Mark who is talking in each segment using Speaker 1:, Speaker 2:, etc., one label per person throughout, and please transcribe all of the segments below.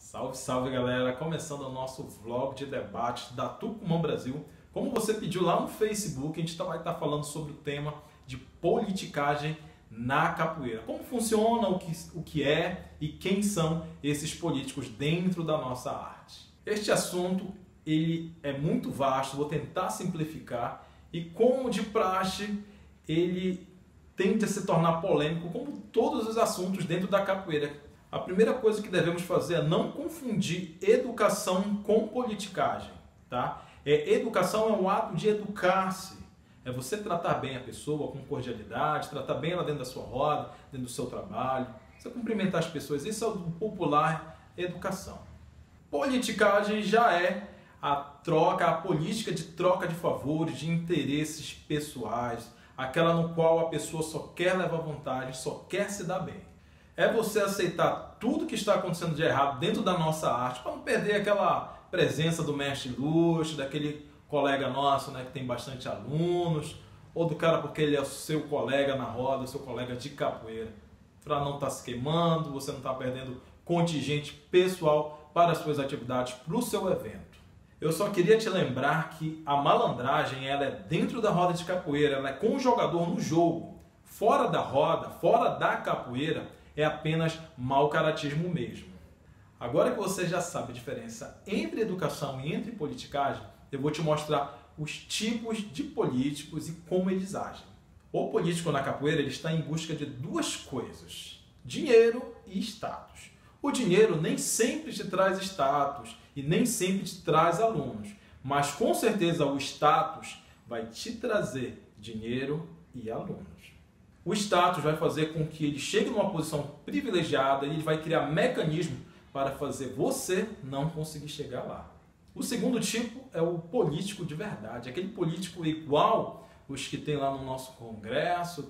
Speaker 1: Salve, salve galera! Começando o nosso vlog de debate da Tucumã Brasil. Como você pediu lá no Facebook, a gente vai estar falando sobre o tema de politicagem na capoeira. Como funciona, o que é e quem são esses políticos dentro da nossa arte. Este assunto ele é muito vasto, vou tentar simplificar e como de praxe ele tende a se tornar polêmico como todos os assuntos dentro da capoeira. A primeira coisa que devemos fazer é não confundir educação com politicagem, tá? Educação é um ato de educar-se, é você tratar bem a pessoa com cordialidade, tratar bem ela dentro da sua roda, dentro do seu trabalho, você cumprimentar as pessoas, isso é o popular educação. Politicagem já é a política de troca de favores, de interesses pessoais, aquela no qual a pessoa só quer levar vantagem, só quer se dar bem. É você aceitar tudo que está acontecendo de errado dentro da nossa arte, para não perder aquela presença do mestre ilustre, daquele colega nosso, né, que tem bastante alunos, ou do cara porque ele é o seu colega na roda, o seu colega de capoeira, para não estar se queimando, você não estar perdendo contingente pessoal para as suas atividades, para o seu evento. Eu só queria te lembrar que a malandragem ela é dentro da roda de capoeira, ela é com o jogador no jogo. Fora da roda, fora da capoeira, é apenas mau caratismo mesmo. Agora que você já sabe a diferença entre educação e entre politicagem, eu vou te mostrar os tipos de políticos e como eles agem. O político na capoeira ele está em busca de duas coisas: dinheiro e status. O dinheiro nem sempre te traz status e nem sempre te traz alunos, mas com certeza o status vai te trazer dinheiro e alunos. O status vai fazer com que ele chegue numa posição privilegiada e ele vai criar mecanismos para fazer você não conseguir chegar lá. O segundo tipo é o político de verdade, aquele político igual os que tem lá no nosso Congresso,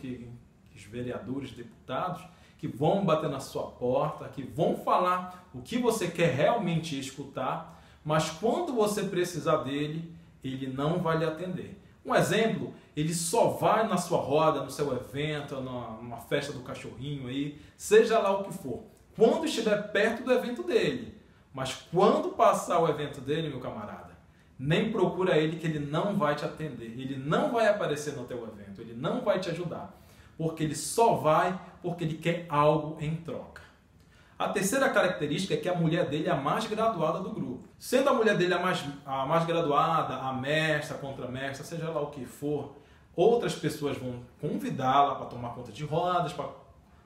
Speaker 1: os vereadores, deputados, que vão bater na sua porta, que vão falar o que você quer realmente escutar, mas quando você precisar dele, ele não vai lhe atender. Um exemplo, ele só vai na sua roda, no seu evento, numa festa do cachorrinho aí, seja lá o que for, quando estiver perto do evento dele. Mas quando passar o evento dele, meu camarada, nem procura ele que ele não vai te atender, ele não vai aparecer no teu evento, ele não vai te ajudar, porque ele só vai porque ele quer algo em troca. A terceira característica é que a mulher dele é a mais graduada do grupo. Sendo a mulher dele a mais graduada, a mestra, a contramestra, seja lá o que for, outras pessoas vão convidá-la para tomar conta de rodas, para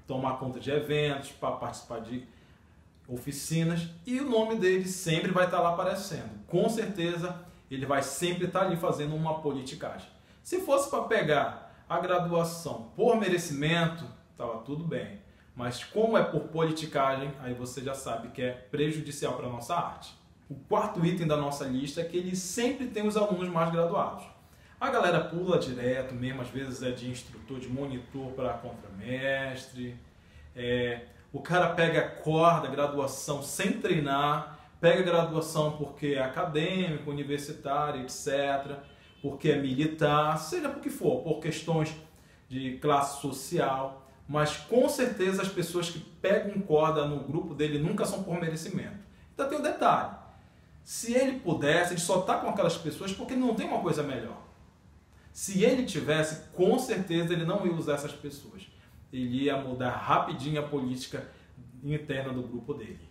Speaker 1: tomar conta de eventos, para participar de oficinas, e o nome dele sempre vai estar lá aparecendo. Com certeza, ele vai sempre estar ali fazendo uma politicagem. Se fosse para pegar a graduação por merecimento, estava tudo bem. Mas como é por politicagem, aí você já sabe que é prejudicial para a nossa arte. O quarto item da nossa lista é que ele sempre tem os alunos mais graduados. A galera pula direto mesmo, às vezes é de instrutor, de monitor para contramestre. O cara pega corda, graduação sem treinar, pega graduação porque é acadêmico, universitário, etc., porque é militar, seja por que for, por questões de classe social. Mas com certeza as pessoas que pegam corda no grupo dele nunca são por merecimento. Então tem um detalhe, se ele pudesse, ele só está com aquelas pessoas porque ele não tem uma coisa melhor. Se ele tivesse, com certeza ele não ia usar essas pessoas. Ele ia mudar rapidinho a política interna do grupo dele.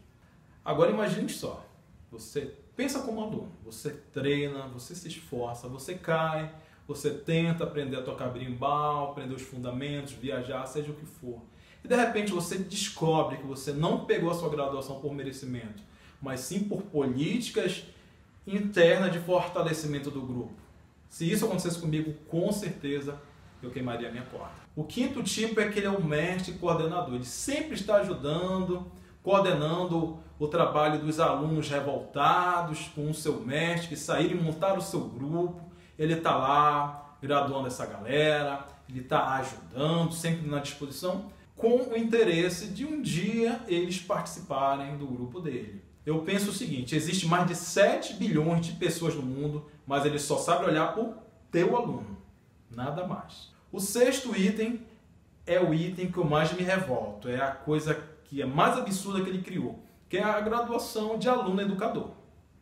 Speaker 1: Agora imagine só, você pensa como aluno, você treina, você se esforça, você cai, você tenta aprender a tocar berimbau, aprender os fundamentos, viajar, seja o que for. E de repente você descobre que você não pegou a sua graduação por merecimento, mas sim por políticas internas de fortalecimento do grupo. Se isso acontecesse comigo, com certeza eu queimaria a minha corda. O quinto tipo é que ele é o mestre coordenador. Ele sempre está ajudando, coordenando o trabalho dos alunos revoltados com o seu mestre, que saíram e montaram o seu grupo. Ele está lá, graduando essa galera, ele está ajudando, sempre na disposição, com o interesse de um dia eles participarem do grupo dele. Eu penso o seguinte, existe mais de 7 bilhões de pessoas no mundo, mas ele só sabe olhar para o teu aluno, nada mais. O sexto item é o item que eu mais me revolto, é a coisa que é mais absurda que ele criou. que é a graduação de aluno educador.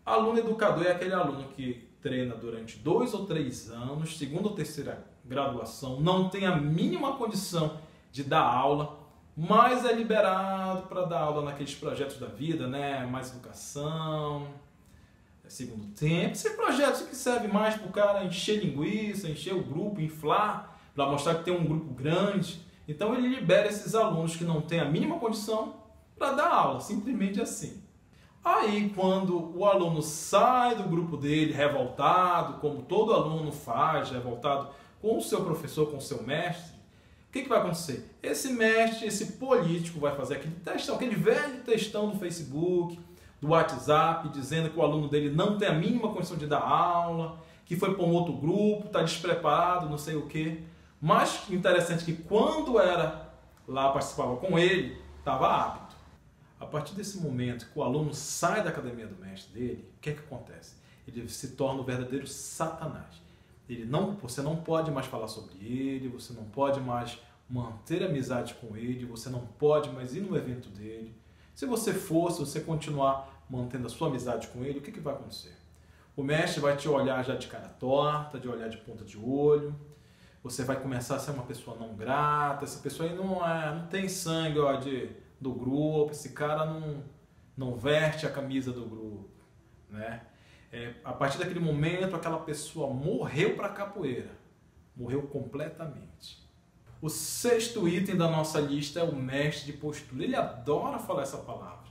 Speaker 1: Aluno educador é aquele aluno que treina durante 2 ou 3 anos, segunda ou terceira graduação, não tem a mínima condição de dar aula, mas é liberado para dar aula naqueles projetos da vida, né? Mais educação, segundo tempo, esses projetos que servem mais para o cara encher linguiça, encher o grupo, inflar, para mostrar que tem um grupo grande. Então ele libera esses alunos que não têm a mínima condição para dar aula, simplesmente assim. Aí quando o aluno sai do grupo dele revoltado, como todo aluno faz, revoltado com o seu professor, com o seu mestre, o que vai acontecer? Esse mestre, esse político vai fazer aquele textão, aquele velho textão do Facebook, do WhatsApp, dizendo que o aluno dele não tem a mínima condição de dar aula, que foi para um outro grupo, está despreparado, não sei o quê. Mas interessante que quando era lá, participava com ele, estava apto. A partir desse momento que o aluno sai da academia do mestre dele, o que acontece? Ele se torna o verdadeiro Satanás. Você não pode mais falar sobre ele, você não pode mais manter amizade com ele, você não pode mais ir no evento dele. Se você continuar mantendo a sua amizade com ele, o que vai acontecer? O mestre vai te olhar já de cara torta, de olhar de ponta de olho, você vai começar a ser uma pessoa não grata, essa pessoa aí não tem sangue do grupo, esse cara não veste a camisa do grupo, né? A partir daquele momento, aquela pessoa morreu para a capoeira, morreu completamente. O 6º item da nossa lista é o mestre de postura. Ele adora falar essa palavra.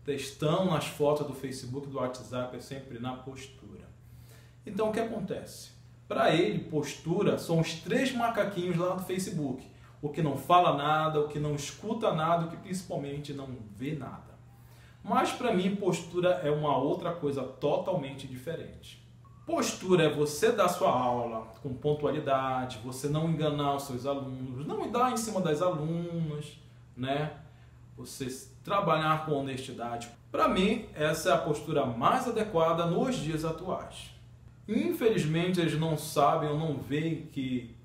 Speaker 1: Textão nas fotos do Facebook, do WhatsApp, é sempre na postura. Então o que acontece? Para ele, postura são os 3 macaquinhos lá do Facebook. O que não fala nada, o que não escuta nada, o que principalmente não vê nada. Mas para mim, postura é uma outra coisa totalmente diferente. Postura é você dar sua aula com pontualidade, você não enganar os seus alunos, não dar em cima das alunas, né? Você trabalhar com honestidade. Para mim, essa é a postura mais adequada nos dias atuais. Infelizmente, eles não sabem ou não veem que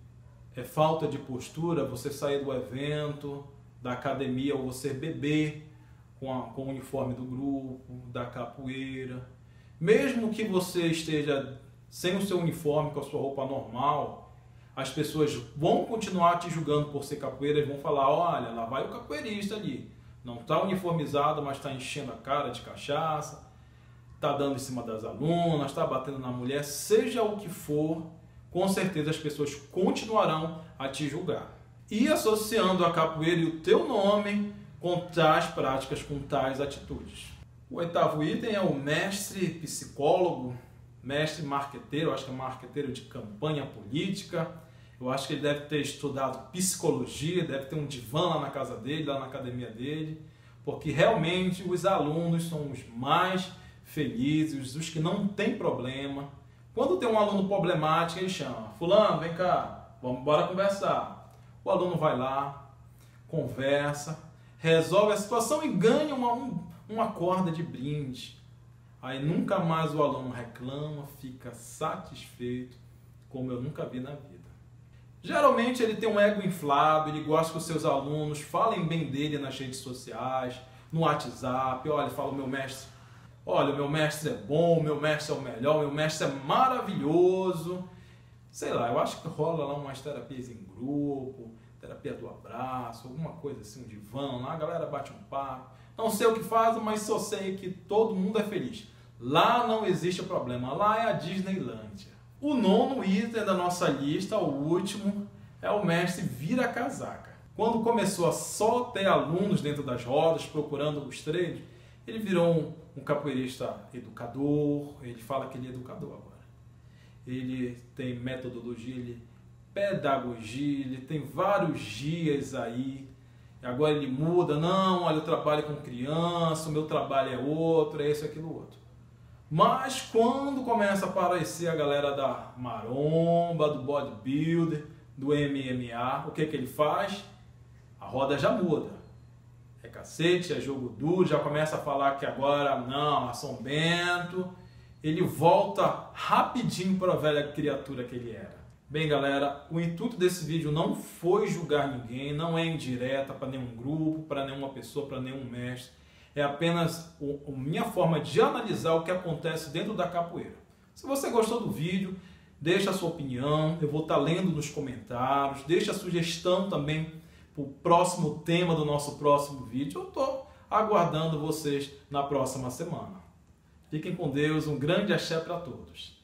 Speaker 1: é falta de postura você sair do evento, da academia, ou você beber com o uniforme do grupo, da capoeira. Mesmo que você esteja sem o seu uniforme, com a sua roupa normal, as pessoas vão continuar te julgando por ser capoeira e vão falar, olha, lá vai o capoeirista ali. Não está uniformizado, mas está enchendo a cara de cachaça, está dando em cima das alunas, está batendo na mulher, seja o que for, com certeza as pessoas continuarão a te julgar. E associando a capoeira e o teu nome com tais práticas, com tais atitudes. O 8º item é o mestre psicólogo, mestre marqueteiro, eu acho que é marqueteiro de campanha política. Eu acho que ele deve ter estudado psicologia, deve ter um divã lá na casa dele, lá na academia dele, porque realmente os alunos são os mais felizes, os que não têm problema. Quando tem um aluno problemático, ele chama, fulano, vem cá, vamos embora conversar. O aluno vai lá, conversa, resolve a situação e ganha uma corda de brinde. Aí nunca mais o aluno reclama, fica satisfeito, como eu nunca vi na vida. Geralmente ele tem um ego inflado, ele gosta que os seus alunos falem bem dele nas redes sociais, no WhatsApp. Olha, fala o meu mestre, olha, o meu mestre é bom, o meu mestre é o melhor, o meu mestre é maravilhoso. Sei lá, eu acho que rola lá umas terapias em grupo, terapia do abraço, alguma coisa assim, um divã lá, a galera bate um papo. Não sei o que fazem, mas só sei que todo mundo é feliz. Lá não existe problema, lá é a Disneylândia. O 9º item da nossa lista, o último, é o mestre vira-casaca. Quando começou a só ter alunos dentro das rodas, procurando os treinos, ele virou um capoeirista educador, ele fala que ele é educador agora. Ele tem metodologia, pedagogia, ele tem vários dias aí. Agora ele muda, não, olha, eu trabalho com criança, o meu trabalho é outro, é isso, aquilo, outro. Mas quando começa a aparecer a galera da maromba, do bodybuilder, do MMA, o que ele faz? A roda já muda. É cacete, é jogo duro, já começa a falar que agora não, é São Bento. Ele volta rapidinho para a velha criatura que ele era. Bem, galera, o intuito desse vídeo não foi julgar ninguém, não é indireta para nenhum grupo, para nenhuma pessoa, para nenhum mestre. é apenas a minha forma de analisar o que acontece dentro da capoeira. Se você gostou do vídeo, deixa a sua opinião, eu vou estar lendo nos comentários, deixa a sugestão também para o próximo tema do nosso próximo vídeo. Eu estou aguardando vocês na próxima semana. Fiquem com Deus, um grande axé para todos.